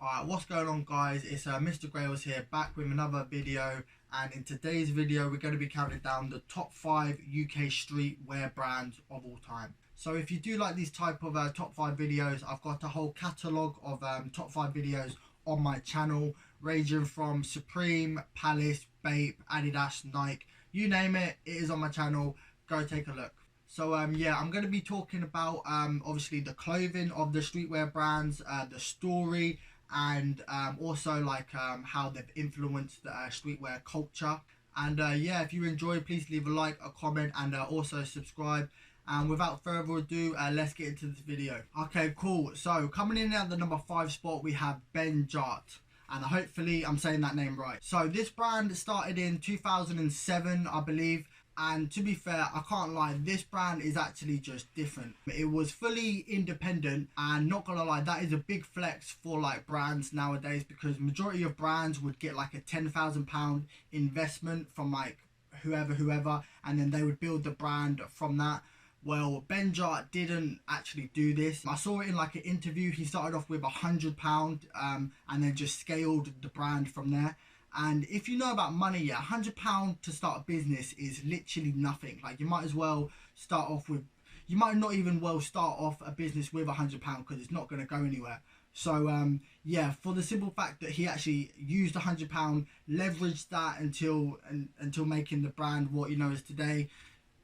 Alright, what's going on guys? It's Mr. Grails here, back with another video, and in today's video we're going to be counting down the top 5 UK streetwear brands of all time. So if you do like these type of top 5 videos, I've got a whole catalogue of top 5 videos on my channel, ranging from Supreme, Palace, Bape, Adidas, Nike, you name it, it is on my channel. Go take a look. So yeah, I'm going to be talking about obviously the clothing of the streetwear brands, the story, and also like how they've influenced the streetwear culture. And yeah, if you enjoy, please leave a like, a comment, and also subscribe. And without further ado, let's get into this video. Okay, cool. So coming in at the number 5 spot, we have benjart, and hopefully I'm saying that name right. So this brand started in 2007, I believe. And to be fair, I can't lie, this brand is actually just different. It was fully independent, and not gonna lie, that is a big flex for like brands nowadays, because majority of brands would get like a £10,000 investment from like whoever, and then they would build the brand from that. Well, benjart didn't actually do this. I saw it in like an interview. He started off with £100 and then just scaled the brand from there. And if you know about money, yeah, £100 to start a business is literally nothing. Like, you might as well start off with, you might not even well start off a business with £100, because it's not going to go anywhere. So yeah, for the simple fact that he actually used £100, leveraged that until making the brand what you know is today,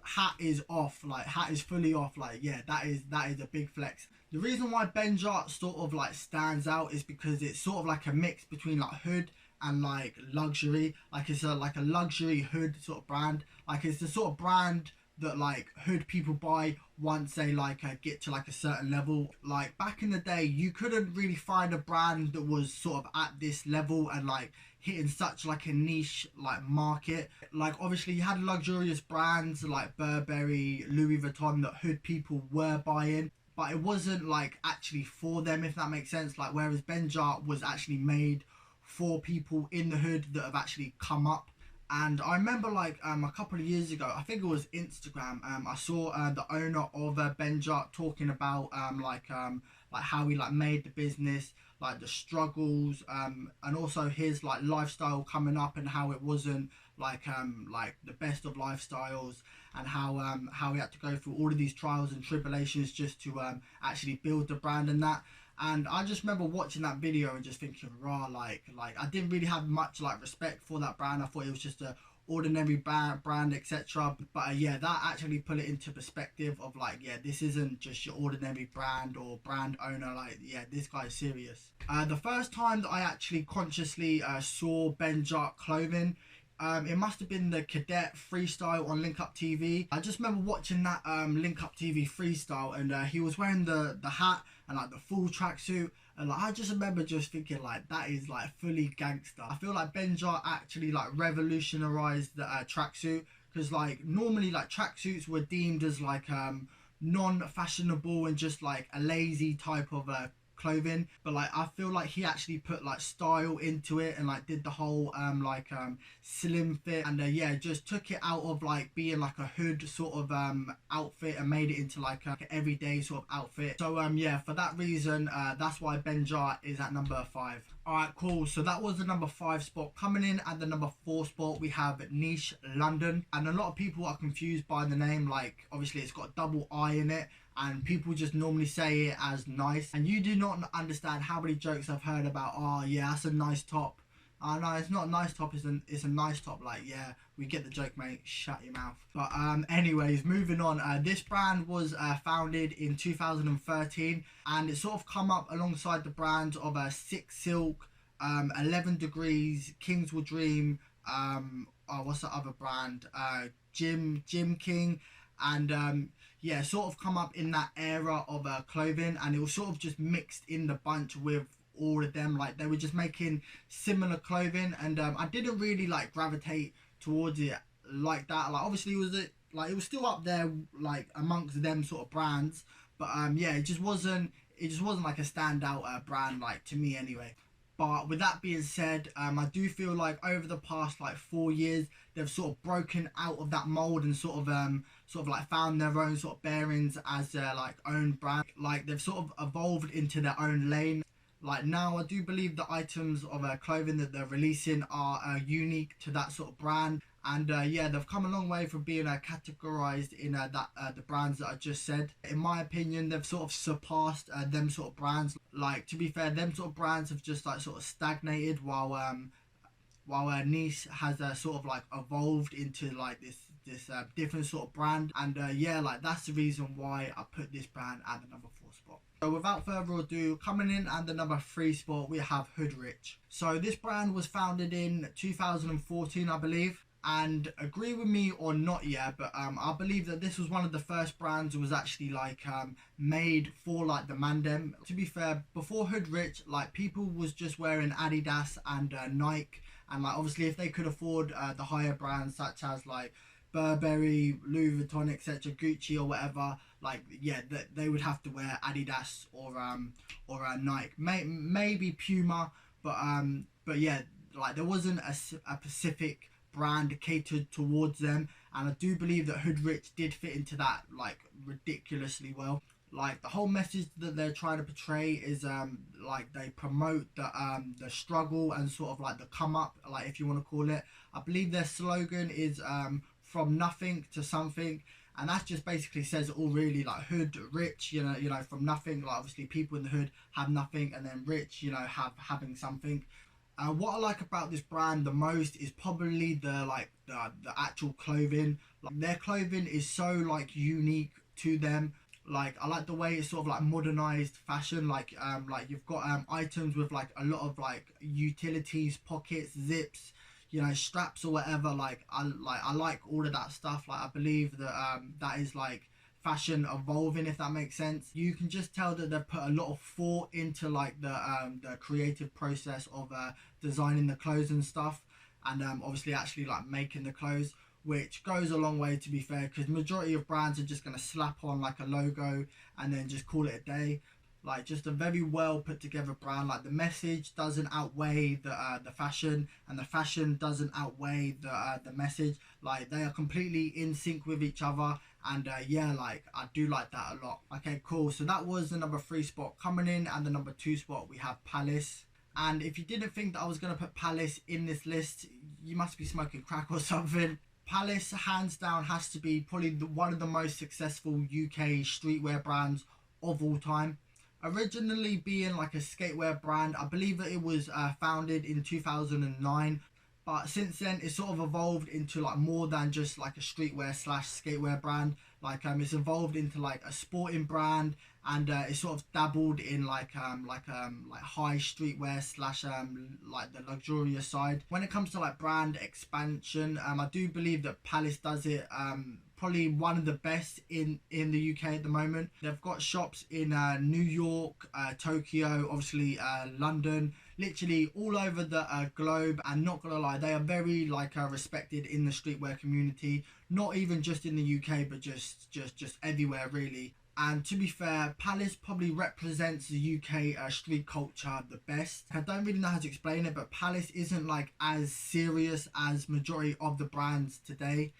hat is off. Like, hat is fully off. Like, yeah, that is a big flex. The reason why benjart sort of like stands out is because it's sort of like a mix between like hood and like luxury. Like, it's like a luxury hood sort of brand. Like, it's the sort of brand that like hood people buy once they like get to like a certain level. Like, back in the day, you couldn't really find a brand that was sort of at this level and like hitting such like a niche like market. Like, obviously you had luxurious brands like Burberry, Louis Vuitton that hood people were buying, but it wasn't like actually for them, if that makes sense. Like, whereas benjart was actually made for people in the hood that have actually come up. And I remember like a couple of years ago, I think it was Instagram, I saw the owner of benjart talking about like how he like made the business, like the struggles, and also his like lifestyle coming up, and how it wasn't like the best of lifestyles, and how he had to go through all of these trials and tribulations just to actually build the brand and that. And I just remember watching that video and just thinking, raw, like I didn't really have much like respect for that brand. I thought it was just a ordinary brand, etc. But yeah, that actually put it into perspective of like, yeah, this isn't just your ordinary brand or brand owner. Like, yeah, this guy's serious. The first time that I actually consciously saw benjart clothing, it must have been the Cadet freestyle on Link Up TV. I just remember watching that Link Up TV freestyle, and he was wearing the hat and like the full tracksuit, and like I just remember just thinking like, that is like fully gangster. I feel like benjart actually like revolutionized the tracksuit, because like normally like tracksuits were deemed as like non-fashionable and just like a lazy type of clothing, but like I feel like he actually put like style into it, and like did the whole slim fit, and yeah, just took it out of like being like a hood sort of outfit and made it into like an everyday sort of outfit. So yeah, for that reason, that's why benjart is at number 5. Alright, cool. So that was the number 5 spot. Coming in at the number 4 spot, we have Niche London, and a lot of people are confused by the name. Like, obviously it's got a double I in it, and people just normally say it as nice, and you do not understand how many jokes I've heard about, oh yeah, that's a nice top. No, it's not a nice top, it's a nice top. Like, yeah, we get the joke, mate, shut your mouth. But anyways, moving on. This brand was founded in 2013, and it sort of come up alongside the brands of Six Silk, 11 Degrees, Kingswood Dream, what's the other brand, Jim King, and yeah, sort of come up in that era of clothing, and it was sort of just mixed in the bunch with all of them. Like, they were just making similar clothing, and I didn't really like gravitate towards it like that. Like, obviously it was still up there like amongst them sort of brands, but yeah, it just wasn't like a standout brand, like, to me anyway. But with that being said, I do feel like over the past like 4 years, they've sort of broken out of that mold and sort of like found their own sort of bearings as their like own brand. Like, they've sort of evolved into their own lane. Like now, I do believe the items of clothing that they're releasing are unique to that sort of brand. And yeah, they've come a long way from being categorized in the brands that I just said. In my opinion, they've sort of surpassed them sort of brands. Like, to be fair, them sort of brands have just like sort of stagnated, while Nice has sort of like evolved into like this different sort of brand. And yeah, like that's the reason why I put this brand at the number 4 spot. So without further ado, coming in at the number 3 spot, we have Hood Rich. So this brand was founded in 2014, I believe. And agree with me or not, yeah, but I believe that this was one of the first brands that was actually like made for like the mandem. To be fair, before Hood Rich, like people was just wearing Adidas and Nike, and like obviously if they could afford the higher brands such as like Burberry, Louis Vuitton, etc., Gucci or whatever, like yeah, they would have to wear Adidas or Nike, maybe Puma, but yeah, like there wasn't a specific brand catered towards them, and I do believe that Hood Rich did fit into that like ridiculously well. Like the whole message that they're trying to portray is like they promote the struggle and sort of like the come up, like if you want to call it. I believe their slogan is from nothing to something, and that just basically says it all really. Like hood rich, you know, from nothing, like obviously people in the hood have nothing, and then rich, you know, having something. What I like about this brand the most is probably the actual clothing. Like their clothing is so like unique to them. Like I like the way it's sort of like modernized fashion. Like you've got items with like a lot of like utilities, pockets, zips, you know, straps or whatever. I like all of that stuff. Like I believe that that is like fashion evolving, if that makes sense. You can just tell that they've put a lot of thought into like the creative process of designing the clothes and stuff, and obviously actually like making the clothes, which goes a long way, to be fair, because majority of brands are just going to slap on like a logo and then just call it a day. Like just a very well put together brand. Like the message doesn't outweigh the fashion, and the fashion doesn't outweigh the message. Like they are completely in sync with each other, and yeah, like I do like that a lot. Okay, cool. So that was the number 3 spot. Coming in and the number 2 spot, we have Palace. And if you didn't think that I was gonna put Palace in this list, you must be smoking crack or something. Palace, hands down, has to be probably one of the most successful UK streetwear brands of all time. Originally being like a skatewear brand, I believe that it was founded in 2009, but since then it's sort of evolved into like more than just like a streetwear slash skatewear brand. Like it's evolved into like a sporting brand, and it's sort of dabbled in like high streetwear slash like the luxurious side. When it comes to like brand expansion, I do believe that Palace does it probably one of the best in the UK at the moment. They've got shops in New York, Tokyo, obviously London, literally all over the globe. And not gonna lie, they are very like respected in the streetwear community, not even just in the UK, but just everywhere really. And to be fair, Palace probably represents the UK street culture the best. I don't really know how to explain it, but Palace isn't like as serious as majority of the brands today.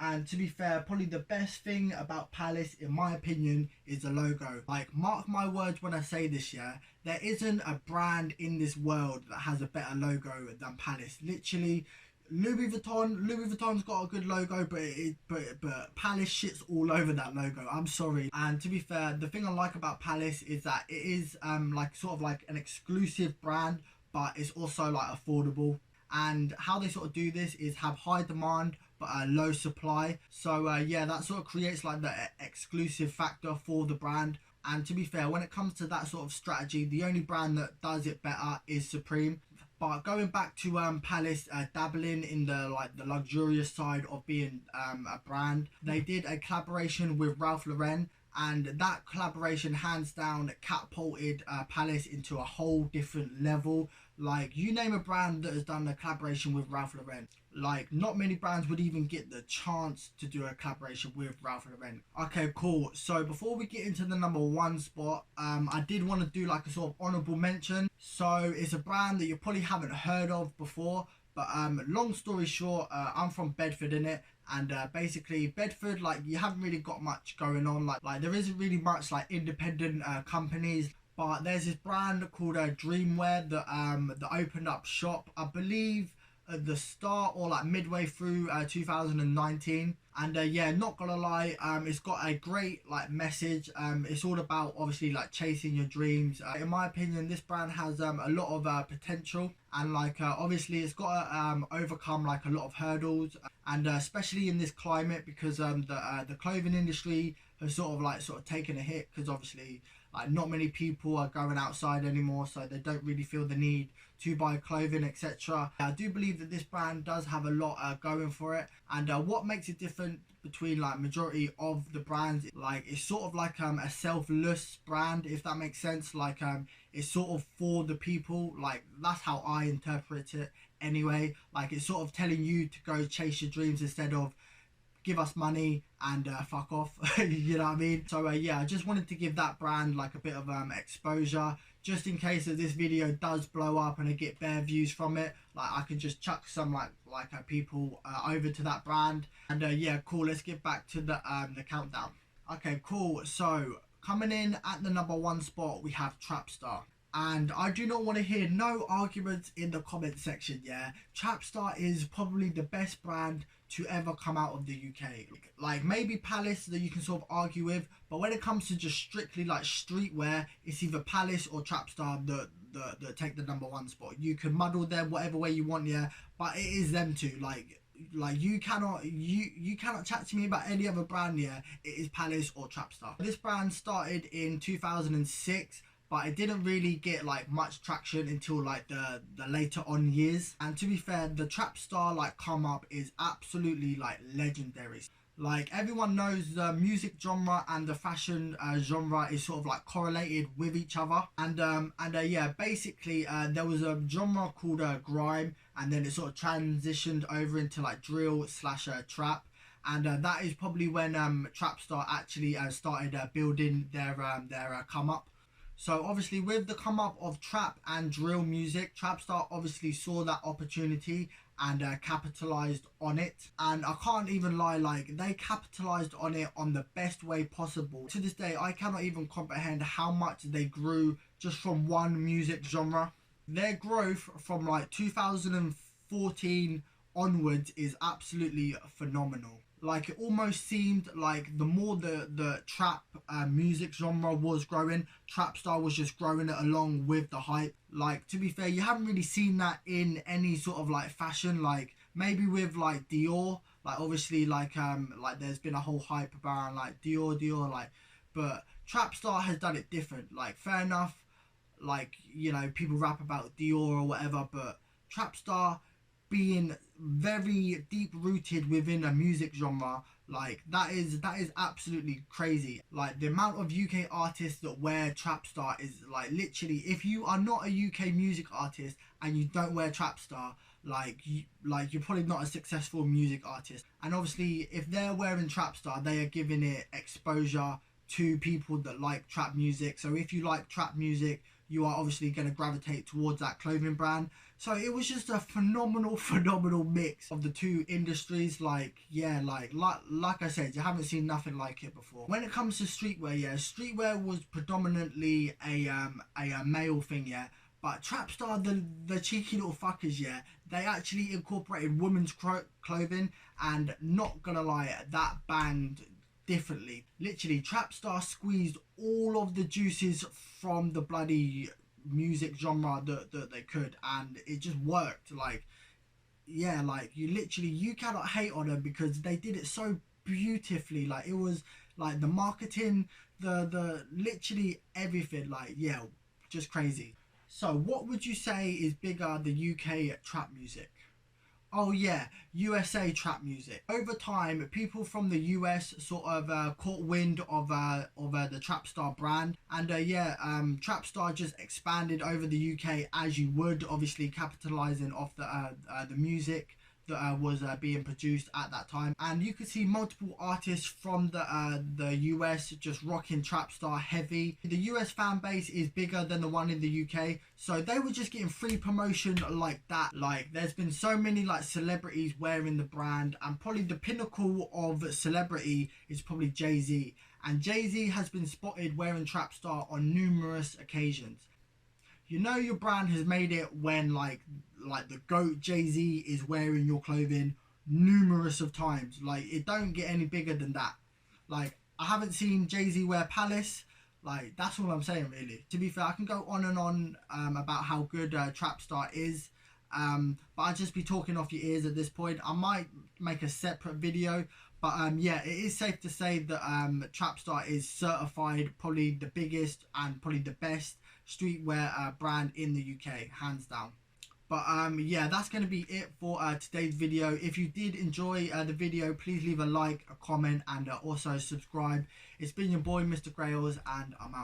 And to be fair, probably the best thing about Palace, in my opinion, is the logo. Like, mark my words when I say this, yeah, there isn't a brand in this world that has a better logo than Palace. Literally, Louis Vuitton's got a good logo, but Palace shits all over that logo. I'm sorry. And to be fair, the thing I like about Palace is that it is like sort of like an exclusive brand, but it's also like affordable. And how they sort of do this is have high demand but low supply. So yeah, that sort of creates like the exclusive factor for the brand. And to be fair, when it comes to that sort of strategy, the only brand that does it better is Supreme. But going back to Palace dabbling in the luxurious side of being a brand, they did a collaboration with Ralph Lauren, and that collaboration hands down catapulted Palace into a whole different level. Like, you name a brand that has done a collaboration with Ralph Lauren, like not many brands would even get the chance to do a collaboration with Ralph Lauren. Okay, cool. So before we get into the number 1 spot, I did want to do like a sort of honorable mention. So it's a brand that you probably haven't heard of before, but long story short, I'm from Bedford, innit? And basically Bedford, like, you haven't really got much going on. Like there isn't really much like independent companies. But there's this brand called Dreamwear that opened up shop, I believe, at the start or like midway through 2019. And yeah, not gonna lie, it's got a great like message. It's all about obviously like chasing your dreams. In my opinion, this brand has a lot of potential, and like obviously it's got to overcome like a lot of hurdles, and especially in this climate, because the clothing industry has sort of taken a hit, because obviously like not many people are going outside anymore, so they don't really feel the need to buy clothing, etc. I do believe that this brand does have a lot going for it, and what makes it different between like majority of the brands, like it's sort of like a selfless brand, if that makes sense. Like it's sort of for the people, like that's how I interpret it anyway. Like it's sort of telling you to go chase your dreams instead of give us money and fuck off. You know what I mean? So yeah, I just wanted to give that brand like a bit of exposure, just in case that this video does blow up and I get bare views from it. Like I can just chuck some like people over to that brand. And yeah, cool, let's get back to the countdown. Okay, cool. So coming in at the #1 spot, we have Trapstar. And I do not want to hear no arguments in the comment section, yeah? Trapstar is probably the best brand to ever come out of the UK. Like maybe Palace that you can sort of argue with, but when it comes to just strictly like streetwear, it's either Palace or Trapstar that take the #1 spot. You can muddle them whatever way you want, yeah, but it is them two. Like you cannot chat to me about any other brand, yeah. It is Palace or Trapstar. This brand started in 2006, but it didn't really get like much traction until like the later on years. And to be fair, the Trapstar like come up is absolutely like legendary. Like everyone knows the music genre and the fashion genre is sort of like correlated with each other. And yeah, basically there was a genre called grime, and then it sort of transitioned over into like drill slash trap. And that is probably when Trapstar actually started building their come up. So obviously with the come up of trap and drill music, Trapstar obviously saw that opportunity and capitalized on it. And I can't even lie, like they capitalized on it on the best way possible. To this day, I cannot even comprehend how much they grew just from one music genre. Their growth from like 2014 onwards is absolutely phenomenal. Like it almost seemed like the more the trap music genre was growing, Trapstar was just growing it along with the hype. Like to be fair, you haven't really seen that in any sort of like fashion, like maybe with like Dior, like obviously like there's been a whole hype around like Dior like, but Trapstar has done it different. Like fair enough, like you know people rap about Dior or whatever, but Trapstar being very deep rooted within a music genre, like that is absolutely crazy. Like the amount of UK artists that wear Trapstar is like literally, if you are not a UK music artist and you don't wear Trapstar, like you're probably not a successful music artist. And obviously if they're wearing Trapstar, they are giving it exposure to people that like trap music. So if you like trap music, you are obviously going to gravitate towards that clothing brand. So it was just a phenomenal mix of the two industries. Like yeah, like I said, you haven't seen nothing like it before. When it comes to streetwear, yeah, streetwear was predominantly a male thing, yeah. But Trapstar, the cheeky little fuckers, yeah, they actually incorporated women's clothing, and not gonna lie, that banged differently. Literally, Trapstar squeezed all of the juices from the bloody music genre that they could, and it just worked. Like yeah, like you cannot hate on them because they did it so beautifully. Like it was like the marketing, the literally everything, like yeah, just crazy. So what would you say is bigger, the UK trap music? Oh yeah, USA trap music. Over time, people from the US sort of caught wind of the Trapstar brand, and yeah, Trapstar just expanded over the UK as you would, obviously capitalizing off the music, that was being produced at that time, and you could see multiple artists from the US just rocking Trapstar heavy. The US fan base is bigger than the one in the UK, so they were just getting free promotion like that. Like, there's been so many like celebrities wearing the brand, and probably the pinnacle of celebrity is probably Jay-Z, and Jay-Z has been spotted wearing Trapstar on numerous occasions. You know your brand has made it when like the GOAT Jay-Z is wearing your clothing numerous of times. Like, it don't get any bigger than that. Like, I haven't seen Jay-Z wear Palace. Like, that's all I'm saying really. To be fair, I can go on and on about how good Trapstar is, but I'll just be talking off your ears at this point. I might make a separate video, but yeah, it is safe to say that Trapstar is certified probably the biggest and probably the best streetwear brand in the UK, hands down. But yeah, that's going to be it for today's video. If you did enjoy the video, please leave a like, a comment, and also subscribe. It's been your boy Mr. Grails, and I'm out.